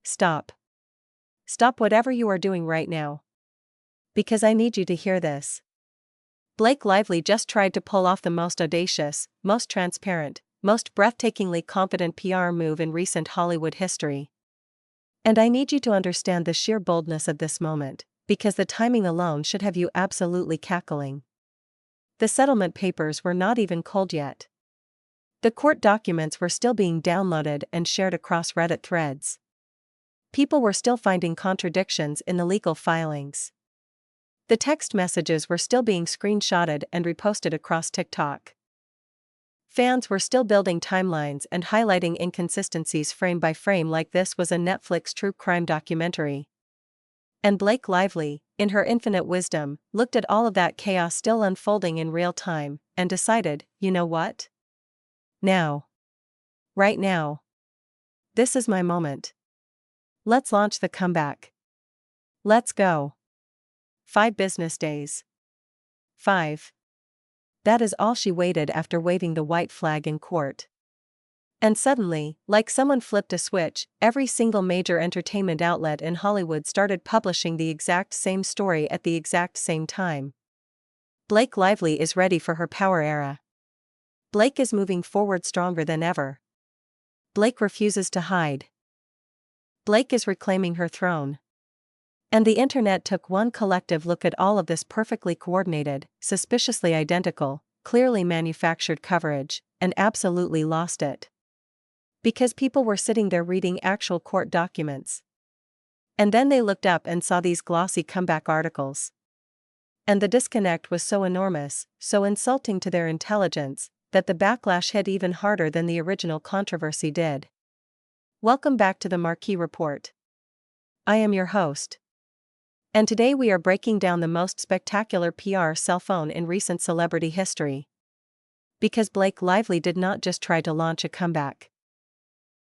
Stop. Stop whatever you are doing right now. Because I need you to hear this. Blake Lively just tried to pull off the most audacious, most transparent, most breathtakingly confident PR move in recent Hollywood history. And I need you to understand the sheer boldness of this moment, because the timing alone should have you absolutely cackling. The settlement papers were not even cold yet. The court documents were still being downloaded and shared across Reddit threads. People were still finding contradictions in the legal filings. The text messages were still being screenshotted and reposted across TikTok. Fans were still building timelines and highlighting inconsistencies frame by frame like this was a Netflix true crime documentary. And Blake Lively, in her infinite wisdom, looked at all of that chaos still unfolding in real time, and decided, you know what? Now. Right now. This is my moment. Let's launch the comeback. Let's go. 5 business days. 5. That is all she waited after waving the white flag in court. And suddenly, like someone flipped a switch, every single major entertainment outlet in Hollywood started publishing the exact same story at the exact same time. Blake Lively is ready for her power era. Blake is moving forward stronger than ever. Blake refuses to hide. Blake is reclaiming her throne. And the internet took one collective look at all of this perfectly coordinated, suspiciously identical, clearly manufactured coverage, and absolutely lost it. Because people were sitting there reading actual court documents. And then they looked up and saw these glossy comeback articles. And the disconnect was so enormous, so insulting to their intelligence, that the backlash hit even harder than the original controversy did. Welcome back to the Marquee Report. I am your host. And today we are breaking down the most spectacular PR cell phone in recent celebrity history. Because Blake Lively did not just try to launch a comeback.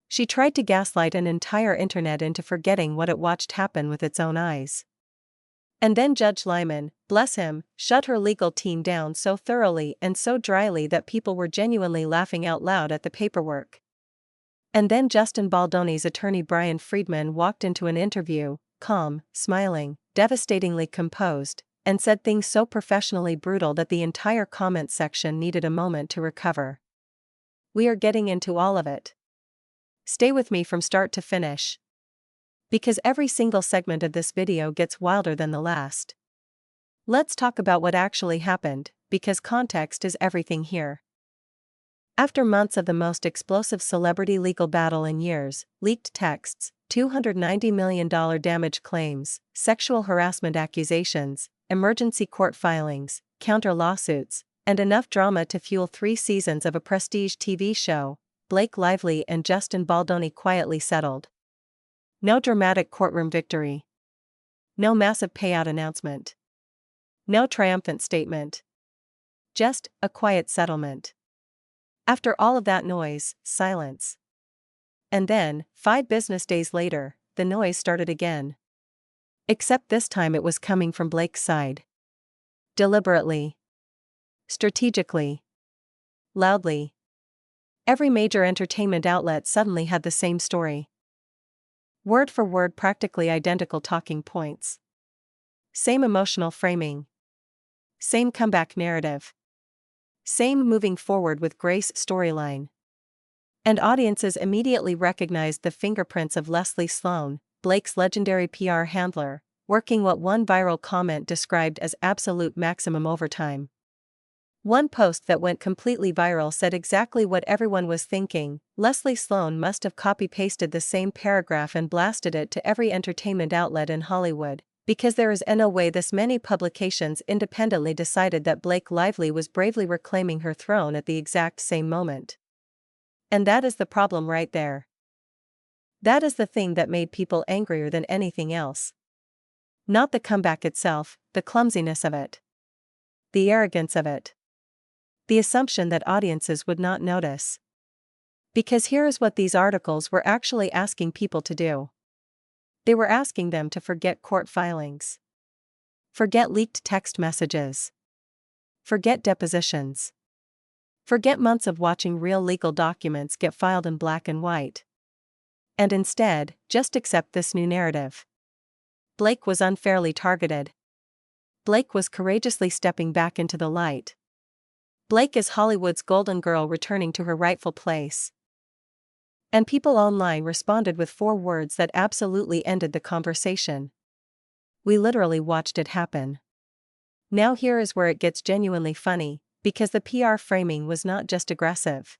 She tried to gaslight an entire internet into forgetting what it watched happen with its own eyes. And then Judge Liman, bless him, shut her legal team down so thoroughly and so dryly that people were genuinely laughing out loud at the paperwork. And then Justin Baldoni's attorney Ryan Freedman walked into an interview, calm, smiling, devastatingly composed, and said things so professionally brutal that the entire comment section needed a moment to recover. We are getting into all of it. Stay with me from start to finish. Because every single segment of this video gets wilder than the last. Let's talk about what actually happened, because context is everything here. After months of the most explosive celebrity legal battle in years, leaked texts, $290 million damage claims, sexual harassment accusations, emergency court filings, counter lawsuits, and enough drama to fuel 3 seasons of a prestige TV show, Blake Lively and Justin Baldoni quietly settled. No dramatic courtroom victory. No massive payout announcement. No triumphant statement. Just a quiet settlement. After all of that noise, silence. And then, 5 business days later, the noise started again. Except this time it was coming from Blake's side. Deliberately. Strategically. Loudly. Every major entertainment outlet suddenly had the same story. Word for word, practically identical talking points. Same emotional framing. Same comeback narrative. Same moving forward with grace storyline. And audiences immediately recognized the fingerprints of Leslie Sloan, Blake's legendary PR handler, working what one viral comment described as absolute maximum overtime. One post that went completely viral said exactly what everyone was thinking. Leslie Sloan must have copy-pasted the same paragraph and blasted it to every entertainment outlet in Hollywood, because there is no way this many publications independently decided that Blake Lively was bravely reclaiming her throne at the exact same moment. And that is the problem right there. That is the thing that made people angrier than anything else. Not the comeback itself, the clumsiness of it. The arrogance of it. The assumption that audiences would not notice. Because here is what these articles were actually asking people to do. They were asking them to forget court filings. Forget leaked text messages. Forget depositions. Forget months of watching real legal documents get filed in black and white. And instead, just accept this new narrative. Blake was unfairly targeted. Blake was courageously stepping back into the light. Blake is Hollywood's golden girl returning to her rightful place. And people online responded with 4 words that absolutely ended the conversation. We literally watched it happen. Now here is where it gets genuinely funny, because the PR framing was not just aggressive.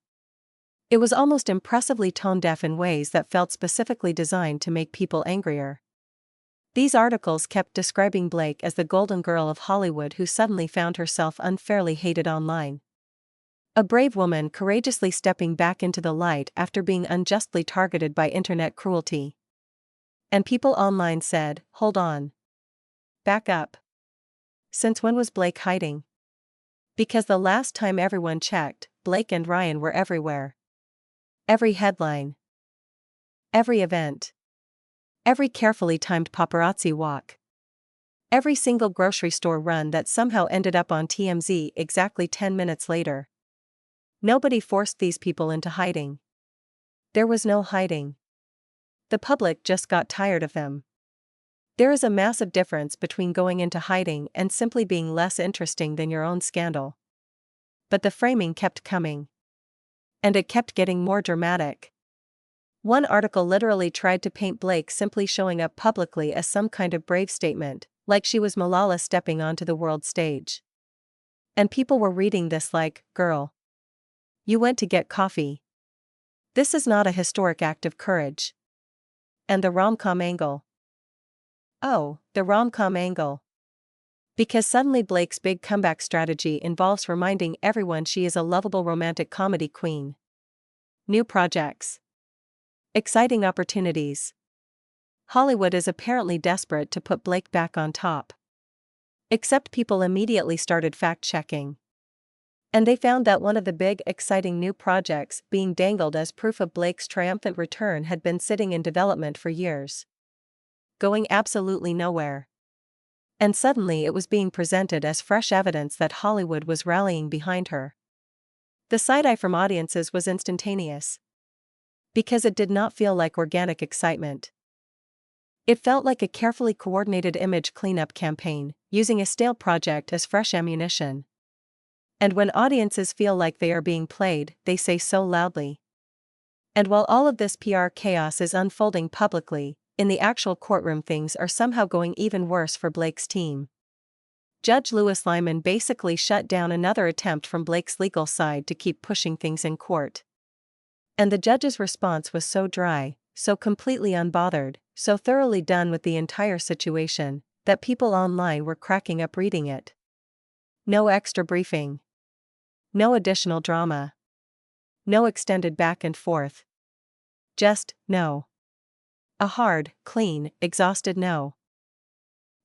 It was almost impressively tone-deaf in ways that felt specifically designed to make people angrier. These articles kept describing Blake as the golden girl of Hollywood who suddenly found herself unfairly hated online. A brave woman courageously stepping back into the light after being unjustly targeted by internet cruelty. And people online said, hold on. Back up. Since when was Blake hiding? Because the last time everyone checked, Blake and Ryan were everywhere. Every headline. Every event. Every carefully timed paparazzi walk. Every single grocery store run that somehow ended up on TMZ exactly 10 minutes later. Nobody forced these people into hiding. There was no hiding. The public just got tired of them. There is a massive difference between going into hiding and simply being less interesting than your own scandal. But the framing kept coming. And it kept getting more dramatic. One article literally tried to paint Blake simply showing up publicly as some kind of brave statement, like she was Malala stepping onto the world stage. And people were reading this like, girl, you went to get coffee. This is not a historic act of courage. And the rom-com angle. Oh, the rom-com angle. Because suddenly Blake's big comeback strategy involves reminding everyone she is a lovable romantic comedy queen. New projects. Exciting opportunities. Hollywood is apparently desperate to put Blake back on top. Except people immediately started fact-checking. And they found that one of the big, exciting new projects being dangled as proof of Blake's triumphant return had been sitting in development for years. Going absolutely nowhere. And suddenly it was being presented as fresh evidence that Hollywood was rallying behind her. The side-eye from audiences was instantaneous. Because it did not feel like organic excitement. It felt like a carefully coordinated image cleanup campaign, using a stale project as fresh ammunition. And when audiences feel like they are being played, they say so loudly. And while all of this PR chaos is unfolding publicly, in the actual courtroom things are somehow going even worse for Blake's team. Judge Liman basically shut down another attempt from Blake's legal side to keep pushing things in court. And the judge's response was so dry, so completely unbothered, so thoroughly done with the entire situation, that people online were cracking up reading it. No extra briefing. No additional drama. No extended back and forth. Just, no. A hard, clean, exhausted no.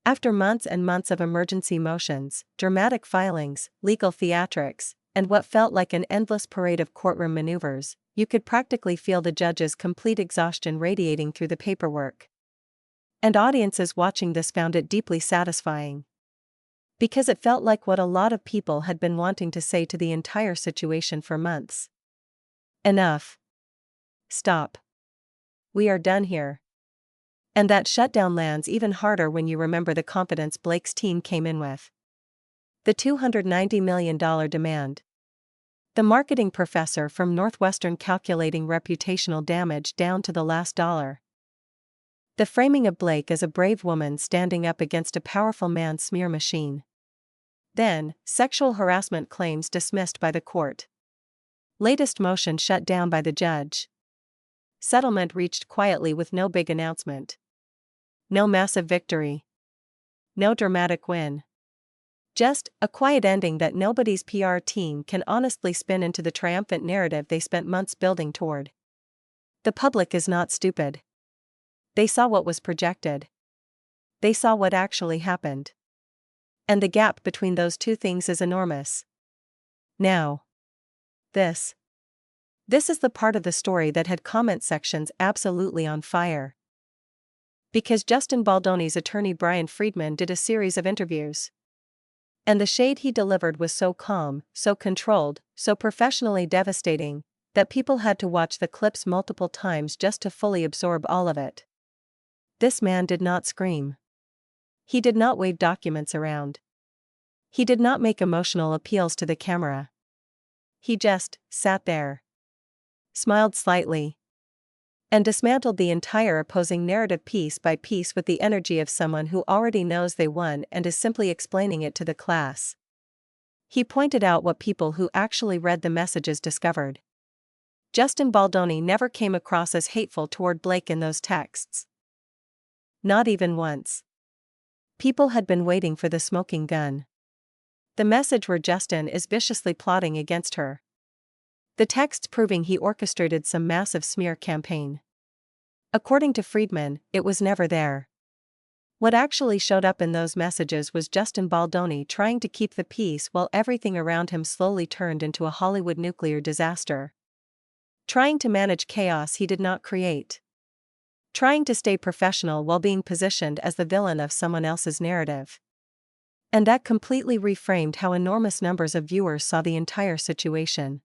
After months and months of emergency motions, dramatic filings, legal theatrics, and what felt like an endless parade of courtroom maneuvers, you could practically feel the judge's complete exhaustion radiating through the paperwork. And audiences watching this found it deeply satisfying. Because it felt like what a lot of people had been wanting to say to the entire situation for months. Enough. Stop. We are done here. And that shutdown lands even harder when you remember the confidence Blake's team came in with. The $290 million demand. The marketing professor from Northwestern calculating reputational damage down to the last dollar. The framing of Blake as a brave woman standing up against a powerful man smear machine. Then, sexual harassment claims dismissed by the court. Latest motion shut down by the judge. Settlement reached quietly with no big announcement. No massive victory. No dramatic win. Just a quiet ending that nobody's PR team can honestly spin into the triumphant narrative they spent months building toward. The public is not stupid. They saw what was projected. They saw what actually happened. And the gap between those two things is enormous. Now. This is the part of the story that had comment sections absolutely on fire. Because Justin Baldoni's attorney Brian Freedman did a series of interviews. And the shade he delivered was so calm, so controlled, so professionally devastating, that people had to watch the clips multiple times just to fully absorb all of it. This man did not scream. He did not wave documents around. He did not make emotional appeals to the camera. He just sat there, smiled slightly, and dismantled the entire opposing narrative piece by piece with the energy of someone who already knows they won and is simply explaining it to the class. He pointed out what people who actually read the messages discovered. Justin Baldoni never came across as hateful toward Blake in those texts. Not even once. People had been waiting for the smoking gun. The message where Justin is viciously plotting against her. The texts proving he orchestrated some massive smear campaign. According to Freedman, it was never there. What actually showed up in those messages was Justin Baldoni trying to keep the peace while everything around him slowly turned into a Hollywood nuclear disaster. Trying to manage chaos he did not create. Trying to stay professional while being positioned as the villain of someone else's narrative. And that completely reframed how enormous numbers of viewers saw the entire situation.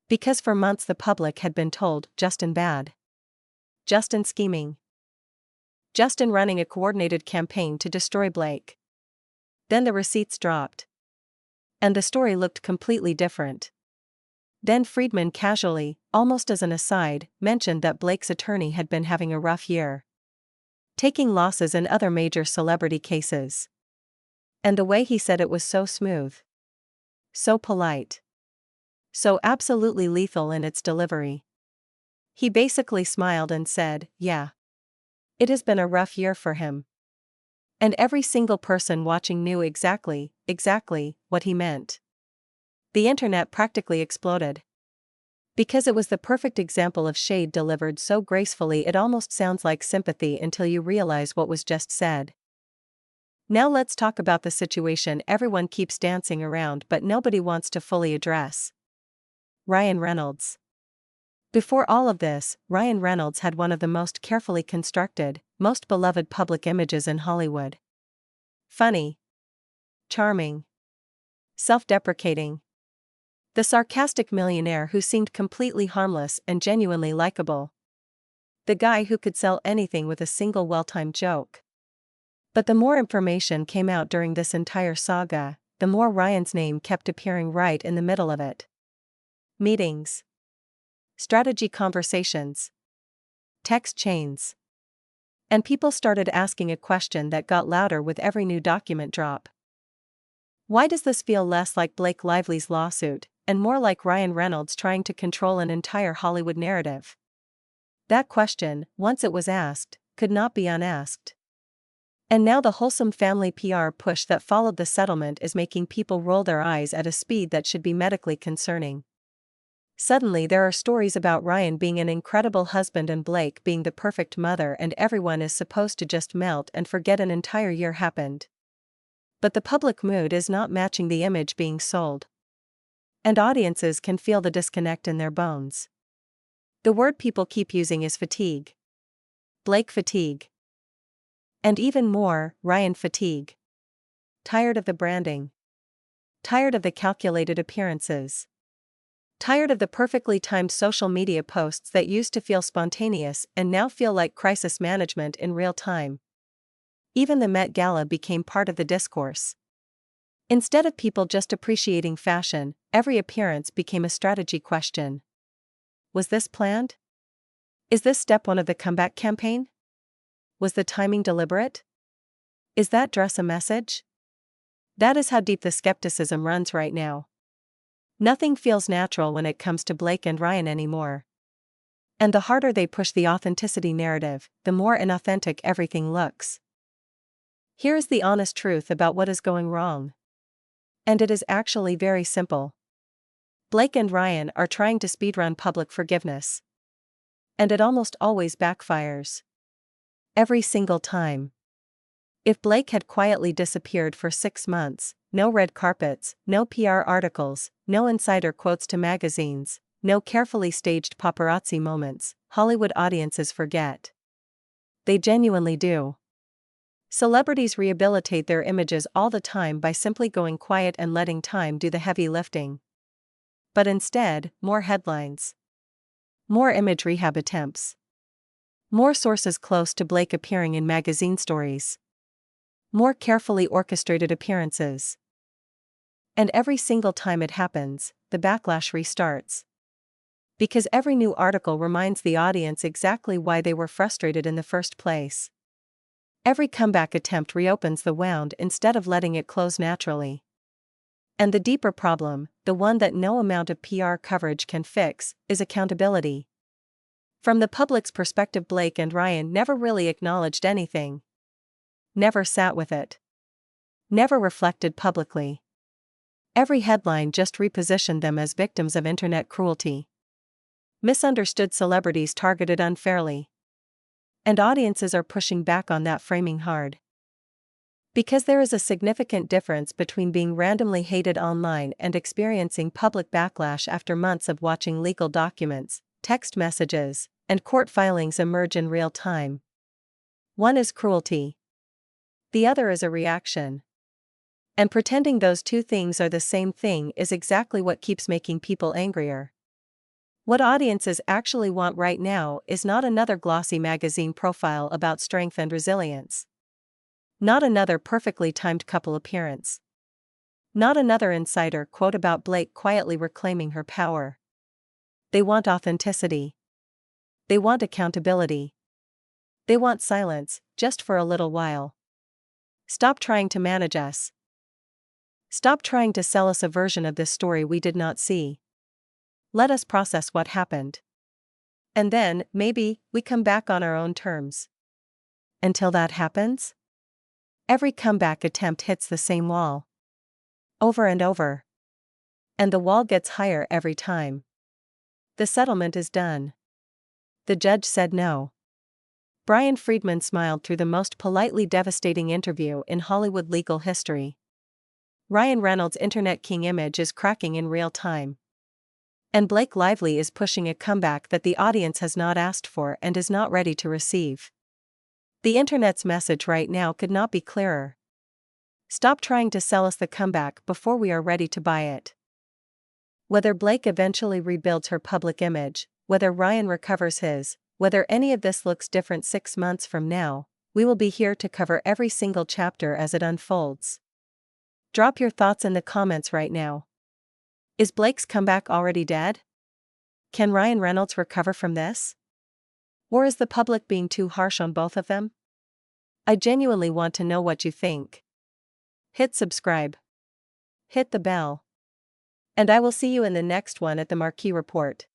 Because for months the public had been told, Justin bad. Justin scheming. Justin running a coordinated campaign to destroy Blake. Then the receipts dropped. And the story looked completely different. Then Freedman casually, almost as an aside, mentioned that Blake's attorney had been having a rough year. Taking losses in other major celebrity cases. And the way he said it was so smooth. So polite. So absolutely lethal in its delivery. He basically smiled and said, yeah. It has been a rough year for him. And every single person watching knew exactly what he meant. The internet practically exploded. Because it was the perfect example of shade delivered so gracefully it almost sounds like sympathy until you realize what was just said. Now let's talk about the situation everyone keeps dancing around but nobody wants to fully address. Ryan Reynolds. Before all of this, Ryan Reynolds had one of the most carefully constructed, most beloved public images in Hollywood. Funny. Charming. Self-deprecating. The sarcastic millionaire who seemed completely harmless and genuinely likable. The guy who could sell anything with a single well-timed joke. But the more information came out during this entire saga, the more Ryan's name kept appearing right in the middle of it. Meetings. Strategy conversations. Text chains. And people started asking a question that got louder with every new document drop. Why does this feel less like Blake Lively's lawsuit, and more like Ryan Reynolds trying to control an entire Hollywood narrative? That question, once it was asked, could not be unasked. And now the wholesome family PR push that followed the settlement is making people roll their eyes at a speed that should be medically concerning. Suddenly there are stories about Ryan being an incredible husband and Blake being the perfect mother and everyone is supposed to just melt and forget an entire year happened. But the public mood is not matching the image being sold. And audiences can feel the disconnect in their bones. The word people keep using is fatigue. Blake fatigue. And even more, Ryan fatigue. Tired of the branding. Tired of the calculated appearances. Tired of the perfectly timed social media posts that used to feel spontaneous and now feel like crisis management in real time. Even the Met Gala became part of the discourse. Instead of people just appreciating fashion, every appearance became a strategy question. Was this planned? Is this step one of the comeback campaign? Was the timing deliberate? Is that dress a message? That is how deep the skepticism runs right now. Nothing feels natural when it comes to Blake and Ryan anymore. And the harder they push the authenticity narrative, the more inauthentic everything looks. Here is the honest truth about what is going wrong. And it is actually very simple. Blake and Ryan are trying to speedrun public forgiveness. And it almost always backfires. Every single time. If Blake had quietly disappeared for 6 months, no red carpets, no PR articles, no insider quotes to magazines, no carefully staged paparazzi moments, Hollywood audiences forget. They genuinely do. Celebrities rehabilitate their images all the time by simply going quiet and letting time do the heavy lifting. But instead, more headlines. More image rehab attempts. More sources close to Blake appearing in magazine stories. More carefully orchestrated appearances. And every single time it happens, the backlash restarts. Because every new article reminds the audience exactly why they were frustrated in the first place. Every comeback attempt reopens the wound instead of letting it close naturally. And the deeper problem, the one that no amount of PR coverage can fix, is accountability. From the public's perspective, Blake and Ryan never really acknowledged anything. Never sat with it. Never reflected publicly. Every headline just repositioned them as victims of internet cruelty. Misunderstood celebrities targeted unfairly. And audiences are pushing back on that framing hard. Because there is a significant difference between being randomly hated online and experiencing public backlash after months of watching legal documents, text messages, and court filings emerge in real time. One is cruelty. The other is a reaction. And pretending those two things are the same thing is exactly what keeps making people angrier. What audiences actually want right now is not another glossy magazine profile about strength and resilience. Not another perfectly timed couple appearance. Not another insider quote about Blake quietly reclaiming her power. They want authenticity. They want accountability. They want silence, just for a little while. Stop trying to manage us. Stop trying to sell us a version of this story we did not see. Let us process what happened. And then, maybe, we come back on our own terms. Until that happens? Every comeback attempt hits the same wall. Over and over. And the wall gets higher every time. The settlement is done. The judge said no. Brian Freedman smiled through the most politely devastating interview in Hollywood legal history. Ryan Reynolds' Internet King image is cracking in real time. And Blake Lively is pushing a comeback that the audience has not asked for and is not ready to receive. The internet's message right now could not be clearer. Stop trying to sell us the comeback before we are ready to buy it. Whether Blake eventually rebuilds her public image, whether Ryan recovers his, whether any of this looks different 6 months from now, we will be here to cover every single chapter as it unfolds. Drop your thoughts in the comments right now. Is Blake's comeback already dead? Can Ryan Reynolds recover from this? Or is the public being too harsh on both of them? I genuinely want to know what you think. Hit subscribe. Hit the bell. And I will see you in the next one at the Marquee Report.